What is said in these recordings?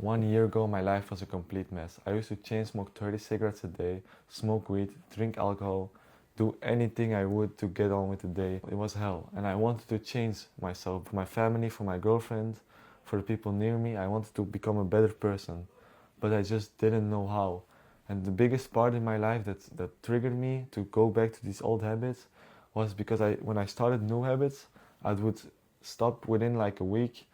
1 year ago, my life was a complete mess. I used to chain smoke 30 cigarettes a day, smoke weed, drink alcohol, do anything I would to get on with the day. It was hell, and I wanted to change myself, for my family, for my girlfriend, for the people near me. I wanted to become a better person, but I just didn't know how. And the biggest part in my life that triggered me to go back to these old habits was because when I started new habits, I would stop within like a week,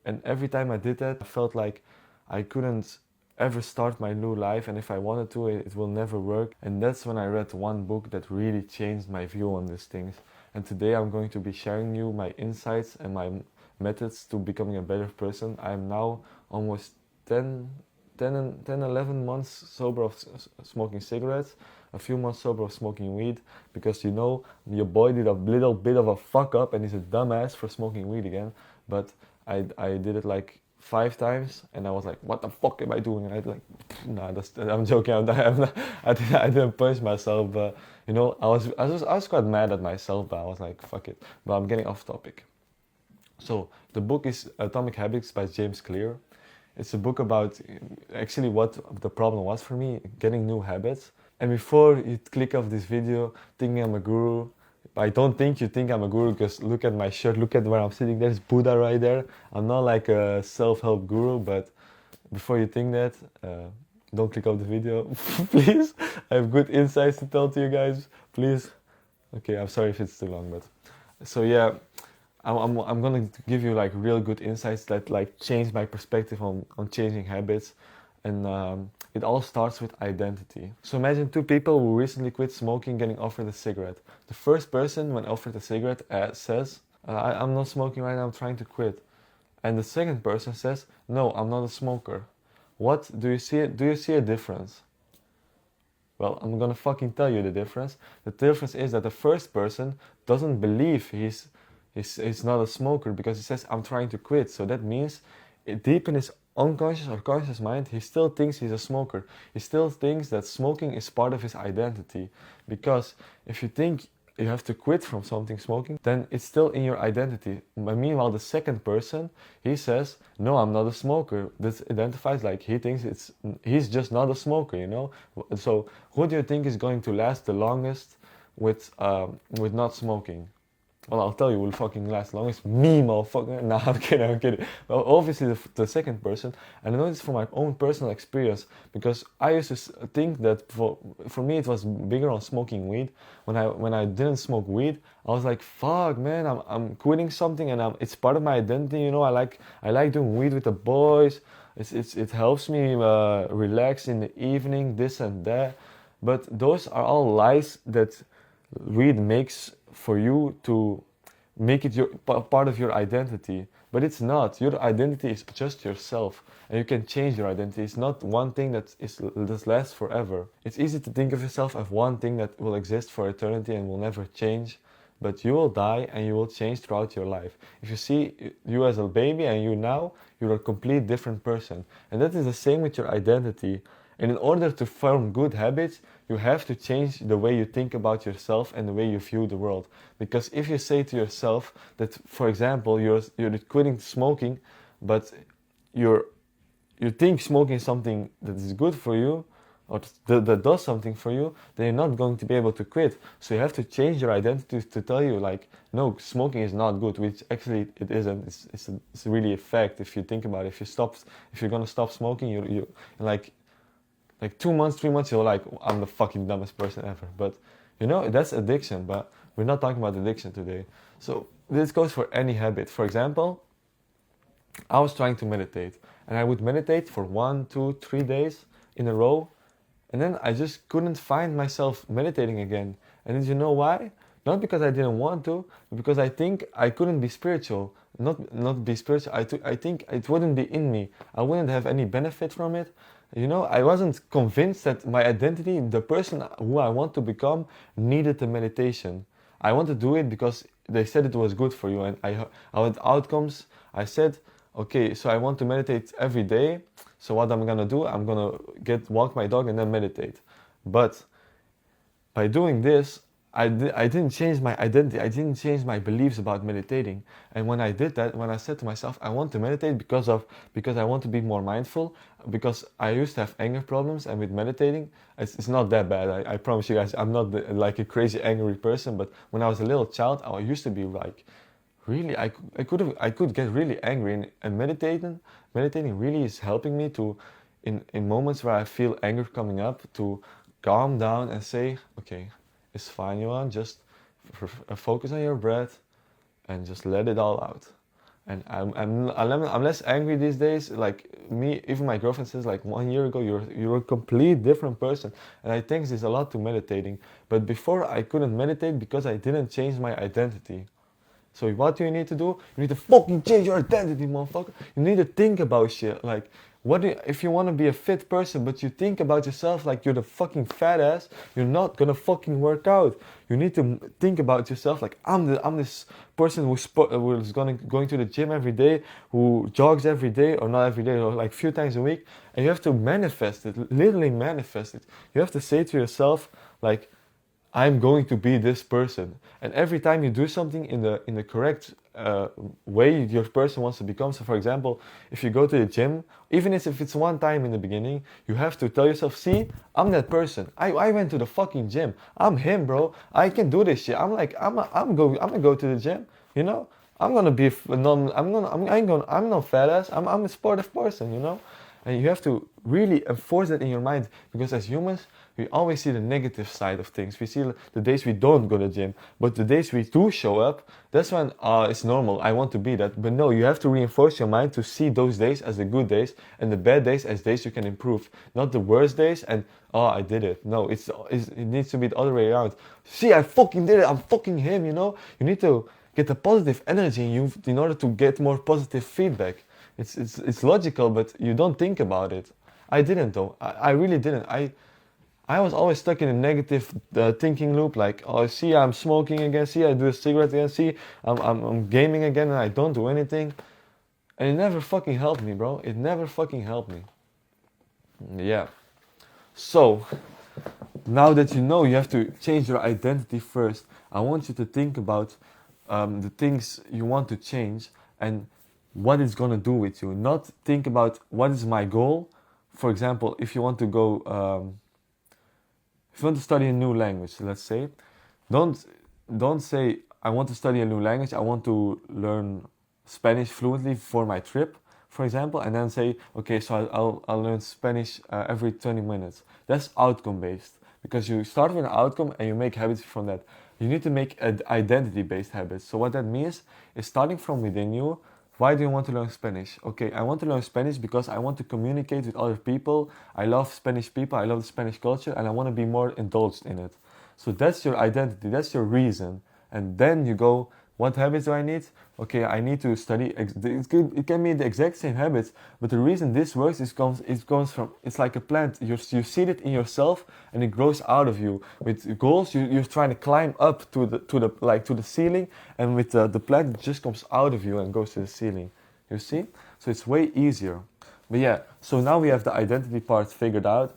and every time I did that, I felt like I couldn't ever start my new life, and if I wanted to, it will never work. And that's when I read one book that really changed my view on these things. And today I'm going to be sharing you my insights and my methods to becoming a better person. I'm now almost 11 months sober of smoking cigarettes, a few months sober of smoking weed, because you know, your boy did a little bit of a fuck up and he's a dumbass for smoking weed again. But I did it like 5 times, and I was like, what the fuck am I doing? And I like, nah, I'm joking. I didn't punish myself, but you know, I was quite mad at myself, but I was like, fuck it. But I'm getting off topic. So the book is Atomic Habits by James Clear. It's a book about actually what the problem was for me, getting new habits. And before you click off this video thinking I'm a guru, I don't think you think I'm a guru, because look at my shirt, look at where I'm sitting, there's Buddha right there. I'm not like a self-help guru, but before you think that, don't click off the video, please. I have good insights to tell to you guys, please. Okay, I'm sorry if it's too long, but so yeah, I'm gonna give you like real good insights that like change my perspective on changing habits. And it all starts with identity. So imagine 2 people who recently quit smoking getting offered a cigarette. The first person, when offered a cigarette, says, I'm not smoking right now, I'm trying to quit. And the second person says, no, I'm not a smoker. What do you see? Do you see a difference? Well, I'm gonna fucking tell you the difference. The difference is that the first person doesn't believe he's not a smoker, because he says, I'm trying to quit. So that means deep in his unconscious or conscious mind, he still thinks he's a smoker. He still thinks that smoking is part of his identity. Because if you think you have to quit from something, smoking, then it's still in your identity. But meanwhile, the second person, he says, no, I'm not a smoker. This identifies like he thinks he's just not a smoker, you know? So who do you think is going to last the longest with not smoking? Well, I'll tell you, will fucking last longest. Me, motherfucker. Nah, I'm kidding. Well, obviously the second person, and I know this from my own personal experience, because I used to think that for me it was bigger on smoking weed. When I didn't smoke weed, I was like, fuck, man, I'm quitting something, and it's part of my identity. You know, I like doing weed with the boys. It helps me relax in the evening, this and that. But those are all lies that weed makes for you to make it part of your identity. But it's not. Your identity is just yourself, and you can change your identity. It's not one thing that lasts forever. It's easy to think of yourself as one thing that will exist for eternity and will never change, but you will die and you will change throughout your life. If you see you as a baby and you now, you're a complete different person. And that is the same with your identity. And in order to form good habits, you have to change the way you think about yourself and the way you view the world. Because if you say to yourself that, for example, you're quitting smoking, but you think smoking is something that is good for you, or that does something for you, then you're not going to be able to quit. So you have to change your identity to tell you like, no, smoking is not good, which actually it isn't. It's really a fact if you think about it. If you're gonna stop smoking, you like 2 months, 3 months, you're like, I'm the fucking dumbest person ever. But you know, that's addiction, but we're not talking about addiction today. So this goes for any habit. For example, I was trying to meditate, and I would meditate for 1, 2, 3 days in a row, and then I just couldn't find myself meditating again. And did you know why? Not because I didn't want to, but because I think I couldn't be spiritual. Not be spiritual, I think it wouldn't be in me. I wouldn't have any benefit from it. You know, I wasn't convinced that my identity, the person who I want to become, needed the meditation. I want to do it because they said it was good for you, and I had outcomes. I said, okay, so I want to meditate every day. So what I'm gonna do, I'm gonna walk my dog and then meditate. But by doing this, I didn't change my identity. I didn't change my beliefs about meditating. And when I did that, when I said to myself, I want to meditate because I want to be more mindful, because I used to have anger problems, and with meditating, it's not that bad. I promise you guys, I'm not like a crazy angry person. But when I was a little child, I used to be like, really, I could get really angry, and meditating really is helping me to, in moments where I feel anger coming up, to calm down and say, okay, it's fine, Johan, just focus on your breath and just let it all out. And I'm less angry these days. Like me, even my girlfriend says, like 1 year ago, you're a complete different person. And I thanks this a lot to meditating. But before I couldn't meditate because I didn't change my identity. So what do you need to do? You need to fucking change your identity, motherfucker. You need to think about shit. Like, if you want to be a fit person, but you think about yourself like you're the fucking fat ass, you're not gonna fucking work out. You need to think about yourself like, I'm this person who's going to the gym every day, who jogs every day, or not every day, or like a few times a week. And you have to manifest it, literally manifest it. You have to say to yourself like, I'm going to be this person. And every time you do something in the correct way your person wants to become. So for example, if you go to the gym, even if it's one time in the beginning, you have to tell yourself, see, I'm that person. I went to the fucking gym. I'm him, bro. I can do this shit. I'm gonna go to the gym, you know? I'm gonna be I'm not fat ass. I'm a sportive person, you know? And you have to really enforce that in your mind, because as humans, we always see the negative side of things. We see the days we don't go to the gym, but the days we do show up, that's when it's normal. I want to be that. But no, you have to reinforce your mind to see those days as the good days and the bad days as days you can improve. Not the worst days and, I did it. No, it needs to be the other way around. See, I fucking did it. I'm fucking him, you know? You need to get a positive energy in you in order to get more positive feedback. It's logical, but you don't think about it. I didn't though. I really didn't. I was always stuck in a negative thinking loop, like, oh, see, I'm smoking again, see, I do a cigarette again, see, I'm gaming again and I don't do anything. And it never fucking helped me, bro. It never fucking helped me. Yeah. So, now that you know you have to change your identity first, I want you to think about the things you want to change and what it's gonna do with you. Not think about what is my goal. For example, if you want to go, if you want to study a new language, let's say, don't say I want to study a new language. I want to learn Spanish fluently for my trip, for example, and then say, okay, so I'll learn Spanish every 20 minutes. That's outcome based, because you start with an outcome and you make habits from that. You need to make identity based habits. So what that means is starting from within you. Why do you want to learn Spanish? Okay, I want to learn Spanish because I want to communicate with other people. I love Spanish people, I love the Spanish culture, and I want to be more indulged in it. So that's your identity, that's your reason. And then you go, what habits do I need? Okay, I need to study. It can be the exact same habits, but the reason this works is it comes from, it's like a plant. You seed it in yourself and it grows out of you. With goals, you're trying to climb up to the ceiling, and with the plant, it just comes out of you and goes to the ceiling. You see? So it's way easier. But yeah, so now we have the identity part figured out.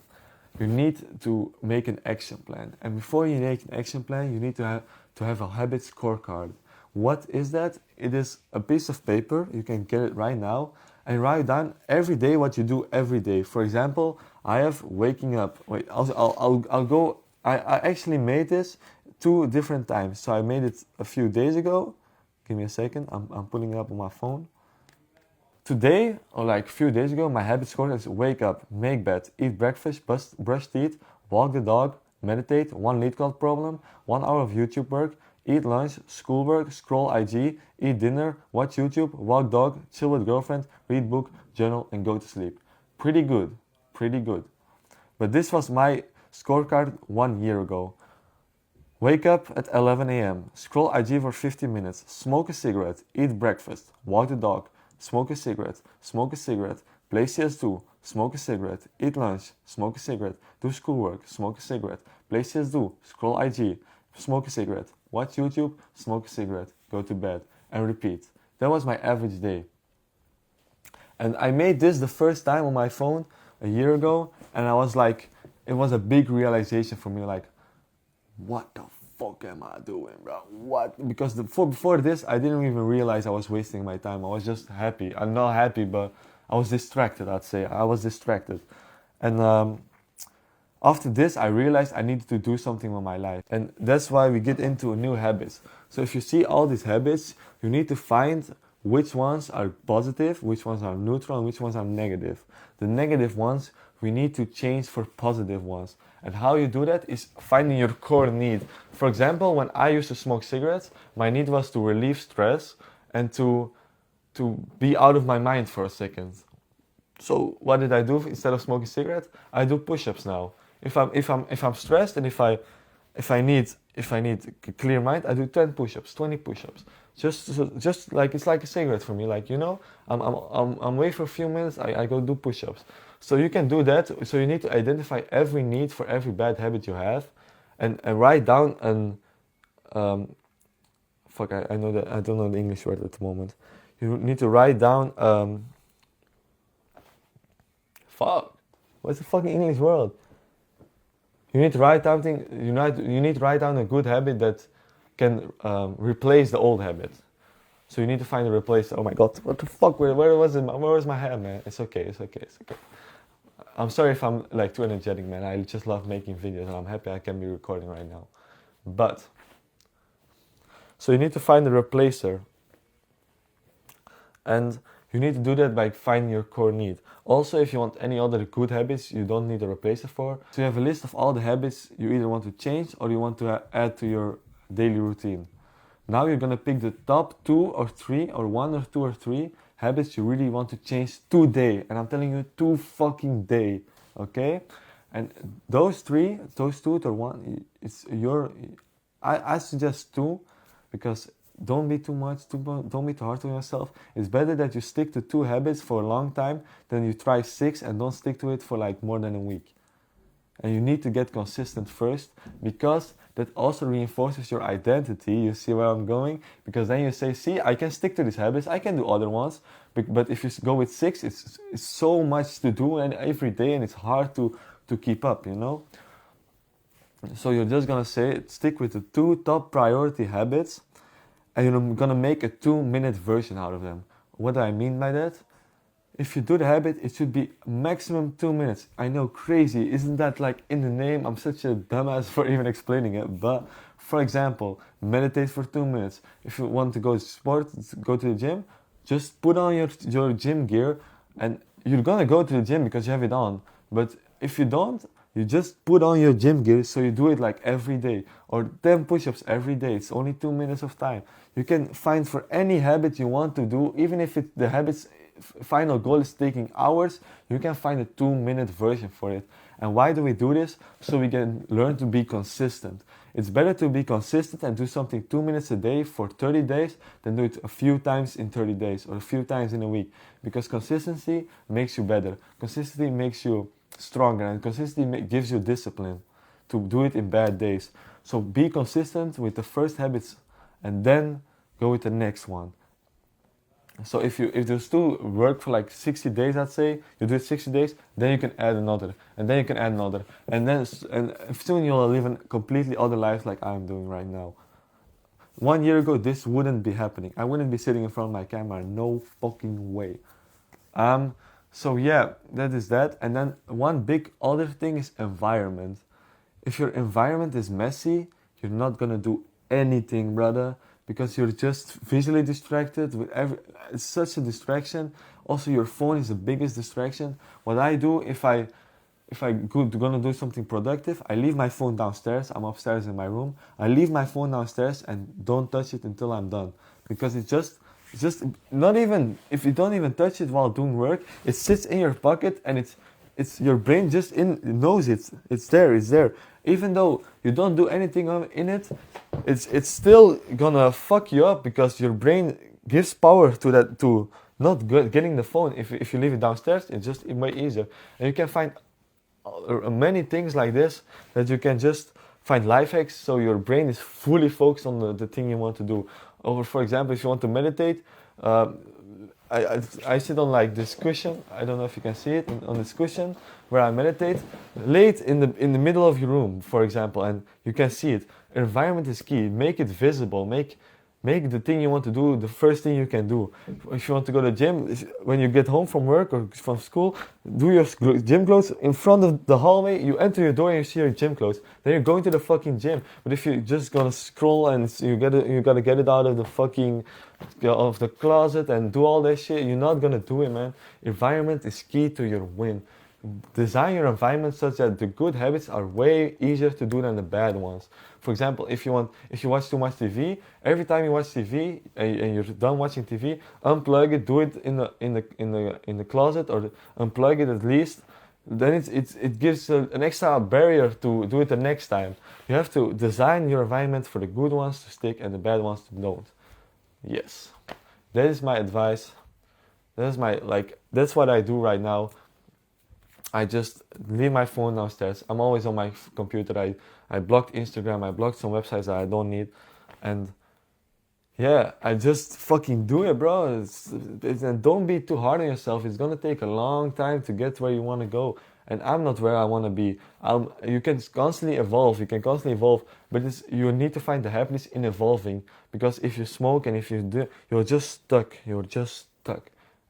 You need to make an action plan. And before you make an action plan, you need to have a habit scorecard. What is that? It is a piece of paper, you can get it right now, and write down every day what you do every day. For example, I have waking up. Wait, I'll go. I actually made this 2 different times. So I made it a few days ago. Give me a second. I'm pulling it up on my phone. Today, or like a few days ago, my habit score is wake up, make bed, eat breakfast, brush teeth, walk the dog, meditate, 1 lead code problem, 1 hour of YouTube work, eat lunch, schoolwork, scroll IG, eat dinner, watch YouTube, walk dog, chill with girlfriend, read book, journal, and go to sleep. Pretty good, pretty good. But this was my scorecard 1 year ago. Wake up at 11 a.m., scroll IG for 50 minutes, smoke a cigarette, eat breakfast, walk the dog, smoke a cigarette, play CS2, smoke a cigarette, eat lunch, smoke a cigarette, do schoolwork, smoke a cigarette, play CS2, scroll IG, smoke a cigarette, watch YouTube, smoke a cigarette, go to bed, and repeat. That was my average day. And I made this the first time on my phone a year ago, and I was like, it was a big realization for me, like, what the fuck am I doing, bro? What? Because before this, I didn't even realize I was wasting my time. I was just happy. I'm not happy, but I was distracted, I'd say. I was distracted. And after this, I realized I needed to do something with my life. And that's why we get into new habits. So if you see all these habits, you need to find which ones are positive, which ones are neutral, and which ones are negative. The negative ones, we need to change for positive ones. And how you do that is finding your core need. For example, when I used to smoke cigarettes, my need was to relieve stress and to be out of my mind for a second. So what did I do instead of smoking cigarettes? I do push-ups now. If I'm stressed and if I need a clear mind, I do 10 push-ups, 20 push-ups. Just like it's like a cigarette for me. Like, you know, I'm away for a few minutes. I go do push-ups. So you can do that. So you need to identify every need for every bad habit you have, and write down I know that I don't know the English word at the moment. You need to write down what's the fucking English word? You need to write down you need to write down a good habit that can replace the old habit. So you need to find a replacer. Oh my god, what the fuck? Where was my hair, man? It's okay. I'm sorry if I'm like too energetic, man. I just love making videos and I'm happy I can be recording right now. But so you need to find a replacer. And you need to do that by finding your core need. Also, if you want any other good habits, you don't need a replacer for. So you have a list of all the habits you either want to change or you want to add to your daily routine. Now you're gonna pick the top 2 or 3 or 1 or 2 or 3 habits you really want to change today. And I'm telling you, today, okay? And those 2 or 1, I suggest 2 because don't be too hard on yourself. It's better that you stick to 2 habits for a long time than you try 6 and don't stick to it for like more than a week. And you need to get consistent first because that also reinforces your identity. You see where I'm going? Because then you say, see, I can stick to these habits, I can do other ones. But if you go with 6, it's so much to do and every day and it's hard to keep up, you know? So you're just gonna stick with the 2 top priority habits and you're gonna make a 2-minute version out of them. What do I mean by that? If you do the habit, it should be maximum 2 minutes. I know, crazy, isn't that like in the name? I'm such a dumbass for even explaining it. But for example, meditate for 2 minutes. If you want to go to the gym, just put on your gym gear and you're gonna go to the gym because you have it on. But if you don't, you just put on your gym gear, so you do it like every day or 10 push-ups every day. It's only 2 minutes of time. You can find for any habit you want to do, even if the habit's final goal is taking hours, you can find a 2-minute version for it. And why do we do this? So we can learn to be consistent. It's better to be consistent and do something 2 minutes a day for 30 days than do it a few times in 30 days or a few times in a week. Because consistency makes you better. Consistency makes you stronger and consistency gives you discipline to do it in bad days. So be consistent with the first habits and then go with the next one. So if those 2 work for like 60 days, I'd say, you do it 60 days, then you can add another, and then you can add another, and soon you'll live a completely other life like I'm doing right now. 1 year ago, this wouldn't be happening. I wouldn't be sitting in front of my camera, no fucking way. So yeah, that is that. And then one big other thing is environment. If your environment is messy, you're not gonna do anything, brother. Because you're just visually distracted with it's such a distraction. Also, your phone is the biggest distraction. What I do if I'm gonna do something productive, I leave my phone downstairs. I'm upstairs in my room. I leave my phone downstairs and don't touch it until I'm done. Because it's just not even, if you don't even touch it while doing work, it sits in your pocket and it's your brain just knows it's there. Even though you don't do anything in it, it's still gonna fuck you up because your brain gives power to that, to not getting the phone. If you leave it downstairs, it's just way easier. And you can find many things like this that you can just find life hacks so your brain is fully focused on the thing you want to do. Or for example, if you want to meditate, I sit on like this cushion. I don't know if you can see it on this cushion where I meditate. Lay it in the middle of your room, for example, and you can see it. Environment is key. Make it visible. Make the thing you want to do the first thing you can do. If you want to go to the gym, when you get home from work or from school, do your gym clothes in front of the hallway. You enter your door and you see your gym clothes. Then you're going to the fucking gym. But if you're just gonna scroll and you gotta get it out of the fucking of the closet and do all that shit, you're not gonna do it, man. Environment is key to your win. Design your environment such that the good habits are way easier to do than the bad ones. For example, if you watch too much TV, every time you watch TV and you're done watching TV, unplug it, do it in the closet, or unplug it at least. Then it gives an extra barrier to do it the next time. You have to design your environment for the good ones to stick and the bad ones to don't. Yes, that is my advice. That's what I do right now. I just leave my phone downstairs. I'm always on my computer. I blocked Instagram. I blocked some websites that I don't need. And yeah, I just fucking do it, bro. And don't be too hard on yourself. It's going to take a long time to get where you want to go. And I'm not where I want to be. You can constantly evolve. But you need to find the happiness in evolving. Because if you smoke and if you do, you're just stuck.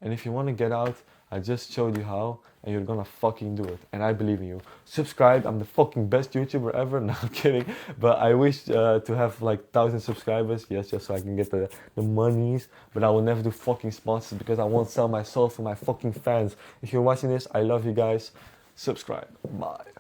And if you want to get out, I just showed you how, and you're gonna fucking do it. And I believe in you. Subscribe. I'm the fucking best YouTuber ever. No, I'm kidding. But I wish to have like 1,000 subscribers. Yes, just so I can get the monies. But I will never do fucking sponsors because I won't sell my soul for my fucking fans. If you're watching this, I love you guys. Subscribe. Bye.